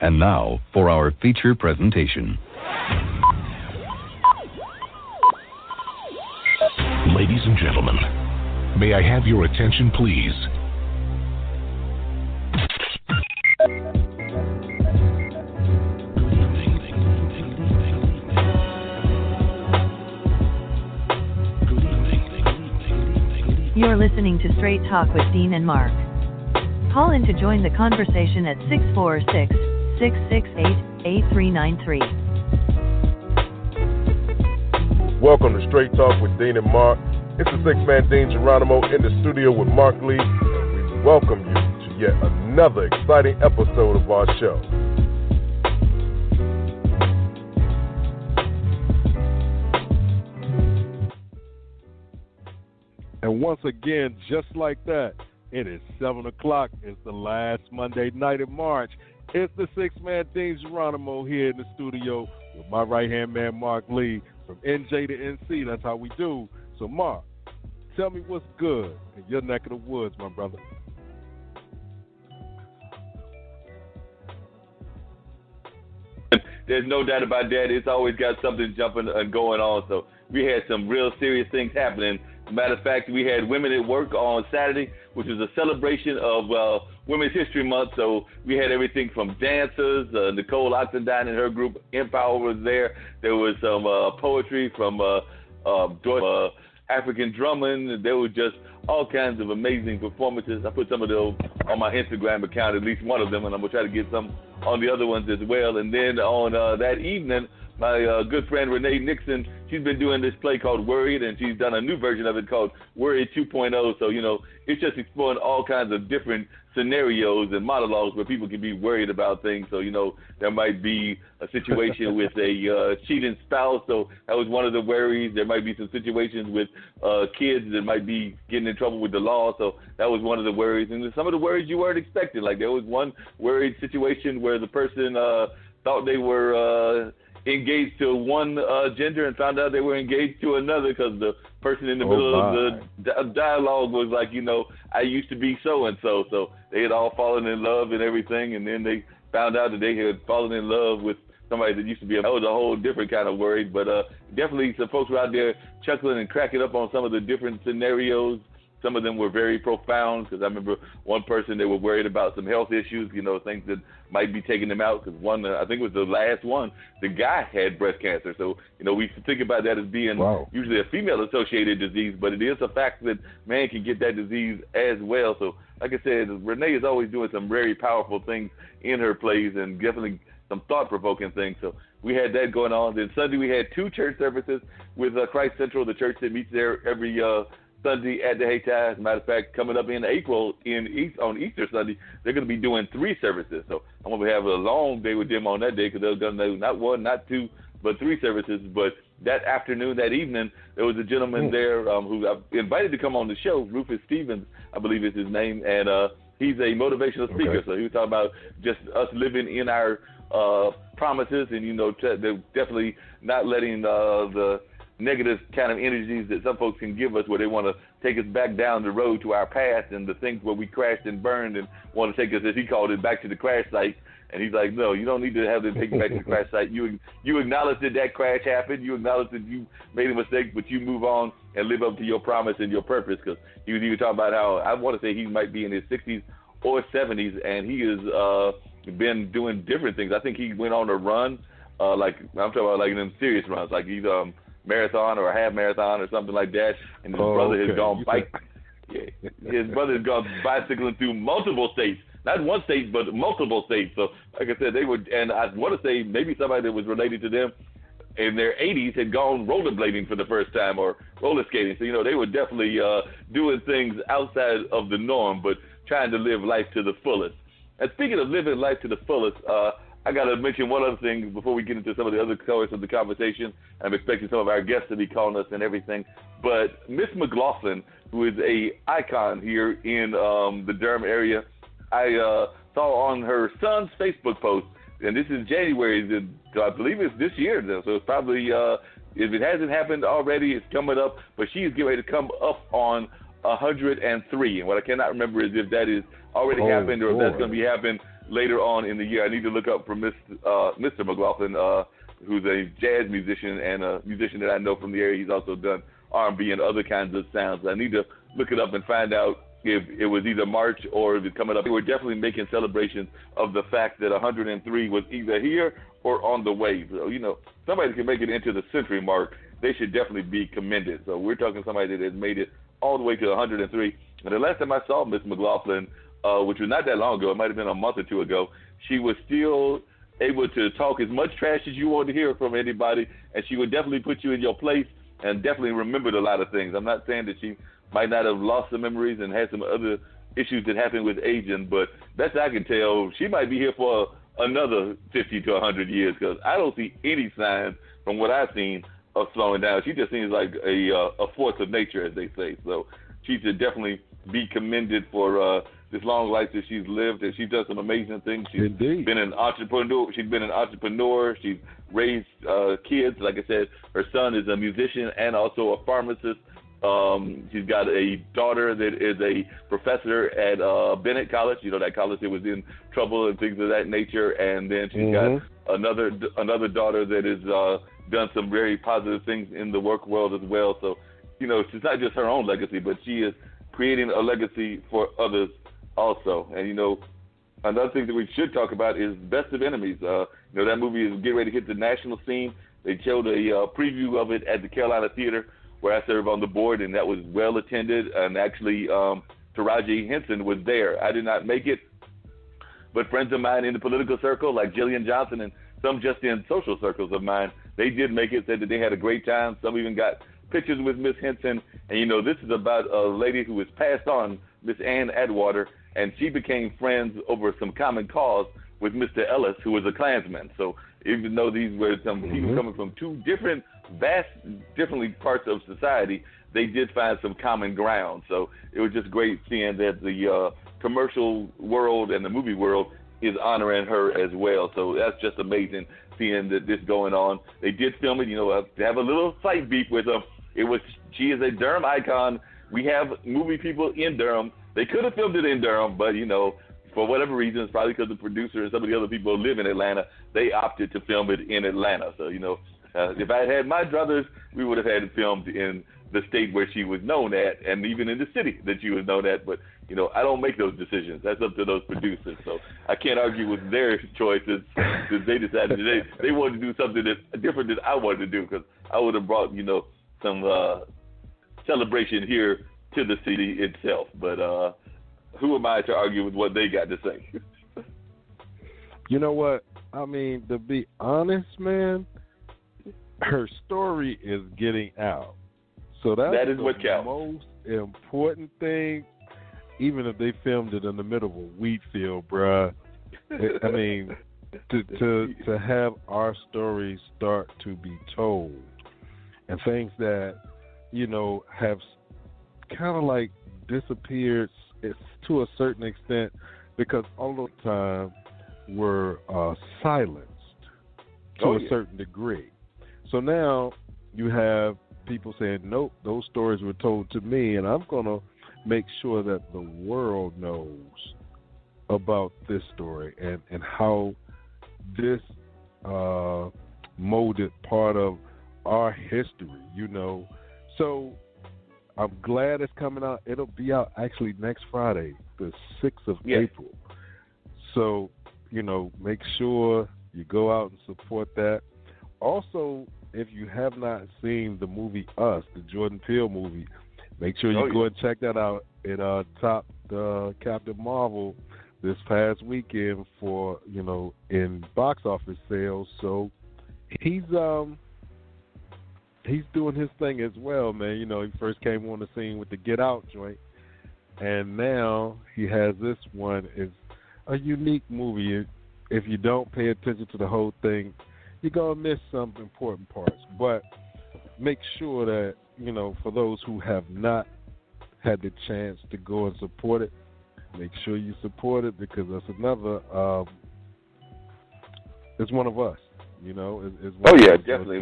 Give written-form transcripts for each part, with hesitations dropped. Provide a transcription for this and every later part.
And now for our feature presentation. Ladies and gentlemen, may I have your attention, please? You're listening to Straight Talk with Dean and Mark. Call in to join the conversation at 646-668-8393. Welcome to Straight Talk with Dean and Mark. It's the six-man Dean Geronimo in the studio with Mark Lee, and we welcome you to yet another exciting episode of our show. And once again, just like that, it is 7 o'clock. It's the last Monday night in March. It's the six-man Dean Geronimo here in the studio with my right-hand man, Mark Lee, from NJ to NC. That's how we do. So, Mark, tell me what's good in your neck of the woods, my brother. There's no doubt about that. It's always got something jumping and going on. So we had some real serious things happening. Matter of fact, we had Women at Work on Saturday, which was a celebration of Women's History Month. So we had everything from dancers, Nicole Oxendine and her group, Empower was there. There was some poetry from African drumming. There were just all kinds of amazing performances. I put some of those on my Instagram account, at least one of them, and I'm going to try to get some on the other ones as well. And then on that evening, my good friend Renee Nixon, she's been doing this play called Worried, and she's done a new version of it called Worried 2.0. So, you know, it's just exploring all kinds of different scenarios and monologues where people can be worried about things. So, you know, there might be a situation with a cheating spouse. So that was one of the worries. There might be some situations with kids that might be getting in trouble with the law. So that was one of the worries. And some of the worries you weren't expecting. Like there was one worried situation where the person thought they were engaged to one gender and found out they were engaged to another because the person in the middle of the dialogue was like, you know, I used to be so-and-so. So they had all fallen in love and everything, and then they found out that they had fallen in love with somebody that used to be that was a whole different kind of worry. But definitely some folks were out there chuckling and cracking up on some of the different scenarios. Some of them were very profound because I remember one person, they were worried about some health issues, you know, things that might be taking them out because one, I think it was the last one, the guy had breast cancer. So, you know, we think about that as being usually a female-associated disease, but it is a fact that man can get that disease as well. So, like I said, Renee is always doing some very powerful things in her plays and definitely some thought-provoking things. So we had that going on. Then Sunday we had two church services with Christ Central, the church that meets there every Sunday at the Hayti. As a matter of fact, coming up in April on Easter Sunday, they're going to be doing 3 services. So I'm going to have a long day with them on that day because they're going to do not 1, not 2, but 3 services. But that afternoon, that evening, there was a gentleman there who I've invited to come on the show, Rufus Stevens, I believe is his name, and he's a motivational speaker. Okay. So he was talking about just us living in our promises and, you know, they're definitely not letting the negative kind of energies that some folks can give us where they want to take us back down the road to our past and the things where we crashed and burned and want to take us, as he called it, back to the crash site. And he's like, no, you don't need to have them take you back to the crash site. You acknowledge that crash happened. You acknowledge that you made a mistake, but you move on and live up to your promise and your purpose. Because he was even talking about how I want to say he might be in his 60s or 70s, and he has been doing different things. I think he went on a run, like I'm talking about like them serious runs, like he's marathon or a half marathon or something like that, and his brother has gone his brother has gone bicycling through multiple states, not one state but multiple states. So like I said, they were, and I want to say maybe somebody that was related to them in their 80s had gone rollerblading for the first time or roller skating. So, you know, they were definitely doing things outside of the norm, but trying to live life to the fullest. And speaking of living life to the fullest, I got to mention one other thing before we get into some of the other colors of the conversation. I'm expecting some of our guests to be calling us and everything. But Miss McLaughlin, who is a icon here in the Durham area, I saw on her son's Facebook post, and this is January, I believe it's this year, so it's probably, if it hasn't happened already, it's coming up, but she's getting ready to come up on 103. And what I cannot remember is if that is already happened or if that's going to be happening later on in the year. I need to look up for Mr. McLaughlin, who's a jazz musician and a musician that I know from the area. He's also done R&B and other kinds of sounds. I need to look it up and find out if it was either March or if it's coming up. They were definitely making celebrations of the fact that 103 was either here or on the way. So, you know, somebody can make it into the century mark, they should definitely be commended. So we're talking somebody that has made it all the way to 103. And the last time I saw Miss McLaughlin, which was not that long ago, it might have been a month or two ago, she was still able to talk as much trash as you wanted to hear from anybody, and she would definitely put you in your place and definitely remembered a lot of things. I'm not saying that she might not have lost some memories and had some other issues that happened with aging, but best I can tell, she might be here for another 50 to 100 years, because I don't see any signs from what I've seen of slowing down. She just seems like a force of nature, as they say. So she should definitely be commended for this long life that she's lived, and she's done some amazing things. She's been an entrepreneur. She's raised kids. Like I said, her son is a musician and also a pharmacist. She's got a daughter that is a professor at Bennett College. You know, that college that was in trouble and things of that nature. And then she's got another daughter that has done some very positive things in the work world as well. So, you know, she's not just her own legacy, but she is creating a legacy for others also. And, you know, another thing that we should talk about is Best of Enemies. You know, that movie is getting ready to hit the national scene. They showed a preview of it at the Carolina Theater, where I serve on the board, and that was well attended. And actually, Taraji Henson was there. I did not make it, but friends of mine in the political circle, like Jillian Johnson and some just in social circles of mine, they did make it, said that they had a great time. Some even got pictures with Miss Henson. And, you know, this is about a lady who was passed on, Miss Ann Atwater, and she became friends over some common cause with Mr. Ellis, who was a Klansman. So even though these were some people coming from two different, differently parts of society, they did find some common ground. So it was just great seeing that the commercial world and the movie world is honoring her as well. So that's just amazing seeing that this going on. They did film it, you know, to have a little slight beef with them. She is a Durham icon. We have movie people in Durham. They could have filmed it in Durham, but, you know, for whatever reasons, probably because the producer and some of the other people live in Atlanta, they opted to film it in Atlanta. So, you know, if I had my druthers, we would have had it filmed in the state where she was known at, and even in the city that she was known at. But, you know, I don't make those decisions. That's up to those producers. So I can't argue with their choices, because they decided they wanted to do something that's different than I wanted to do, because I would have brought, you know, some celebration here to the city itself. But who am I to argue with what they got to say? You know what? I mean, to be honest, man, her story is getting out. So that is what counts. Most important thing, even if they filmed it in the middle of a wheat field, bruh. I mean, to have our stories start to be told, and things that, you know, have kind of like disappeared to a certain extent, because all the time were silenced to a certain degree. So now you have people saying, nope, those stories were told to me, and I'm going to make sure that the world knows about this story and how this molded part of our history, you know. So I'm glad it's coming out. It'll be out actually next Friday, the 6th of April. So, you know, make sure you go out and support that. Also, if you have not seen the movie Us, the Jordan Peele movie, make sure you go and check that out. It topped Captain Marvel this past weekend for, you know, in box office sales. So he's doing his thing as well, man. You know, he first came on the scene with the Get Out joint, and now he has this one. It's a unique movie. If you don't pay attention to the whole thing, you're going to miss some important parts. But make sure that, you know, for those who have not had the chance to go and support it, make sure you support it, because that's another, it's one of us, you know. It's one definitely.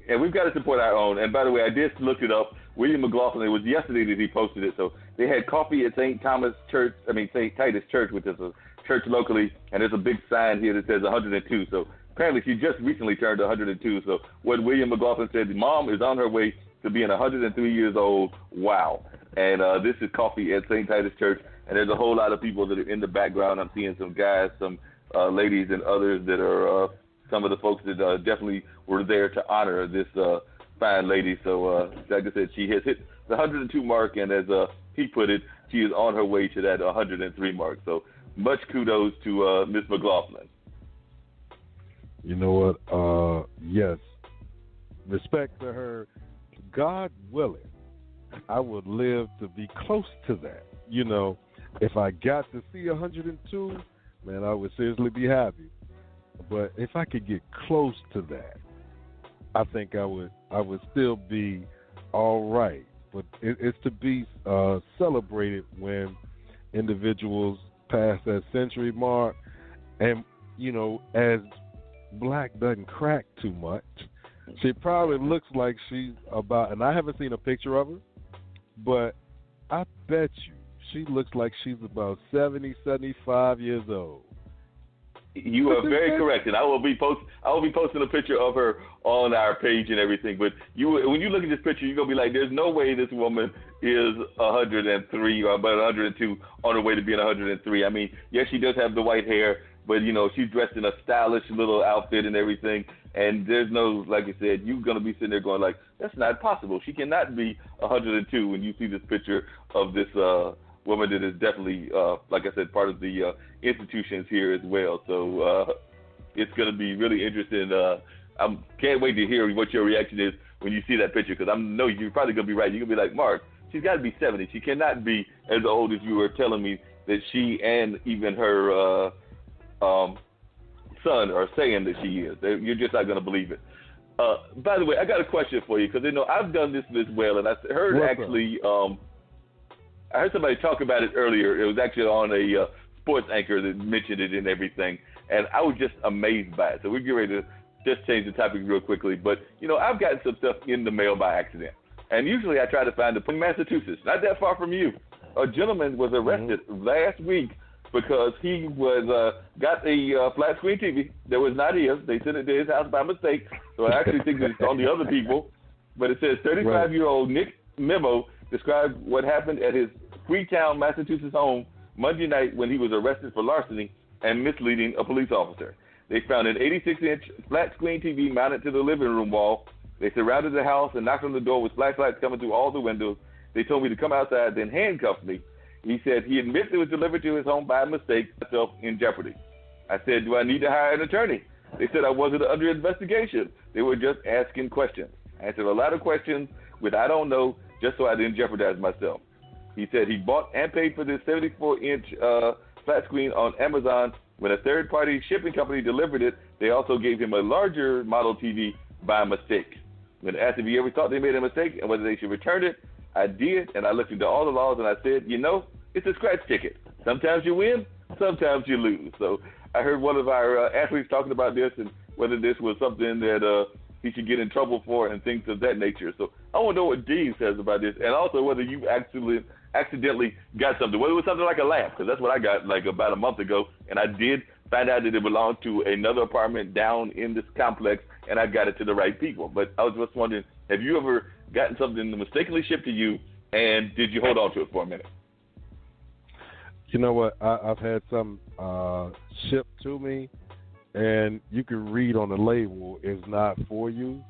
And we've got to support our own. And by the way, I did look it up. William McLaughlin. It was yesterday that he posted it. So they had coffee at St. Titus Church, which is a church locally, and there's a big sign here that says 102. So apparently she just recently turned 102. So what William McLaughlin said, Mom is on her way to being 103 years old. Wow. And this is coffee at St. Titus Church, and there's a whole lot of people that are in the background. I'm seeing some guys, some ladies, and others that are some of the folks that definitely were there to honor this fine lady. So like I said, she has hit the 102 mark, and as he put it, she is on her way to that 103 mark. So much kudos to Miss McLaughlin. You know what? Yes. Respect to her. God willing, I would live to be close to that. You know, if I got to see 102, man, I would seriously be happy. But if I could get close to that, I think I would still be all right. But it's to be celebrated when individuals pass that century mark. And, you know, as Black doesn't crack too much, she probably looks like she's about, and I haven't seen a picture of her, but I bet you she looks like she's about 70, 75 years old. You are very correct, and I will be posting a picture of her on our page and everything. But when you look at this picture, you're gonna be like, "There's no way this woman is 103 or about 102 on her way to being 103." I mean, yes, she does have the white hair, but you know, she's dressed in a stylish little outfit and everything. And there's no, like I said, you're gonna be sitting there going like, "That's not possible. She cannot be 102." When you see this picture of this woman that is definitely, like I said, part of the institutions here as well. So it's going to be really interesting. I can't wait to hear what your reaction is when you see that picture, because I know you're probably going to be right. You're going to be like, "Mark, she's got to be 70. She cannot be as old as you were telling me that she and even her son are saying that she is." You're just not going to believe it. By the way, I got a question for you, because I've done this as well, and I heard I heard somebody talk about it earlier. It was actually on a sports anchor that mentioned it and everything, and I was just amazed by it. So we're getting ready to just change the topic real quickly. But, you know, I've gotten some stuff in the mail by accident, and usually I try to find it in Massachusetts, not that far from you. A gentleman was arrested last week because he was got a flat screen TV that was not his. They sent it to his house by mistake, so I actually think it's on the other people. But it says 35-year-old Nick Memo described what happened at his Freetown, Massachusetts home Monday night when he was arrested for larceny and misleading a police officer. They found an 86-inch flat-screen TV mounted to the living room wall. They surrounded the house and knocked on the door with flashlights coming through all the windows. They told me to come outside, then handcuffed me. He said he admits it was delivered to his home by mistake, myself in jeopardy. I said, "Do I need to hire an attorney?" They said I wasn't under investigation. They were just asking questions. I answered a lot of questions with "I don't know," just so I didn't jeopardize myself. He said he bought and paid for this 74-inch flat screen on Amazon. When a third-party shipping company delivered it, they also gave him a larger model TV by mistake. When asked if he ever thought they made a mistake and whether they should return it, I did, and I looked into all the laws, and I said, you know, it's a scratch ticket. Sometimes you win, sometimes you lose. So I heard one of our athletes talking about this and whether this was something that he should get in trouble for and things of that nature. So I want to know what Dean says about this, and also whether you accidentally got something, whether it was something like a lamp, because that's what I got like about a month ago, and I did find out that it belonged to another apartment down in this complex, and I got it to the right people. But I was just wondering, have you ever gotten something mistakenly shipped to you, and did you hold on to it for a minute? You know what? I've had some shipped to me, and you can read on the label, it's not for you.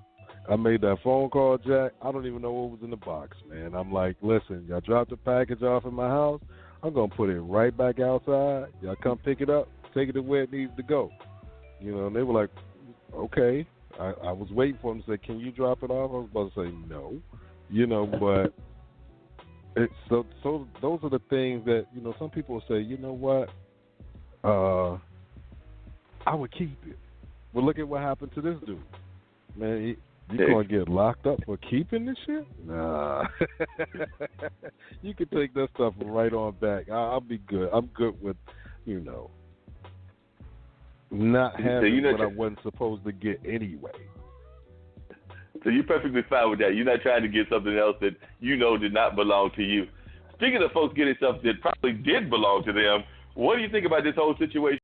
I made that phone call, Jack. I don't even know what was in the box, man. I'm like, listen, y'all dropped the package off at my house. I'm going to put it right back outside. Y'all come pick it up, take it to where it needs to go. You know, and they were like, okay. I was waiting for them to say, can you drop it off? I was about to say no. You know, but so those are the things that, you know, some people will say, you know what, I would keep it. Well, look at what happened to this dude. Man, you going to get locked up for keeping this shit? Nah. You can take that stuff right on back. I'll be good. I'm good with, you know, not having what I wasn't supposed to get anyway. So you're perfectly fine with that. You're not trying to get something else that you know did not belong to you. Speaking of folks getting stuff that probably did belong to them, what do you think about this whole situation?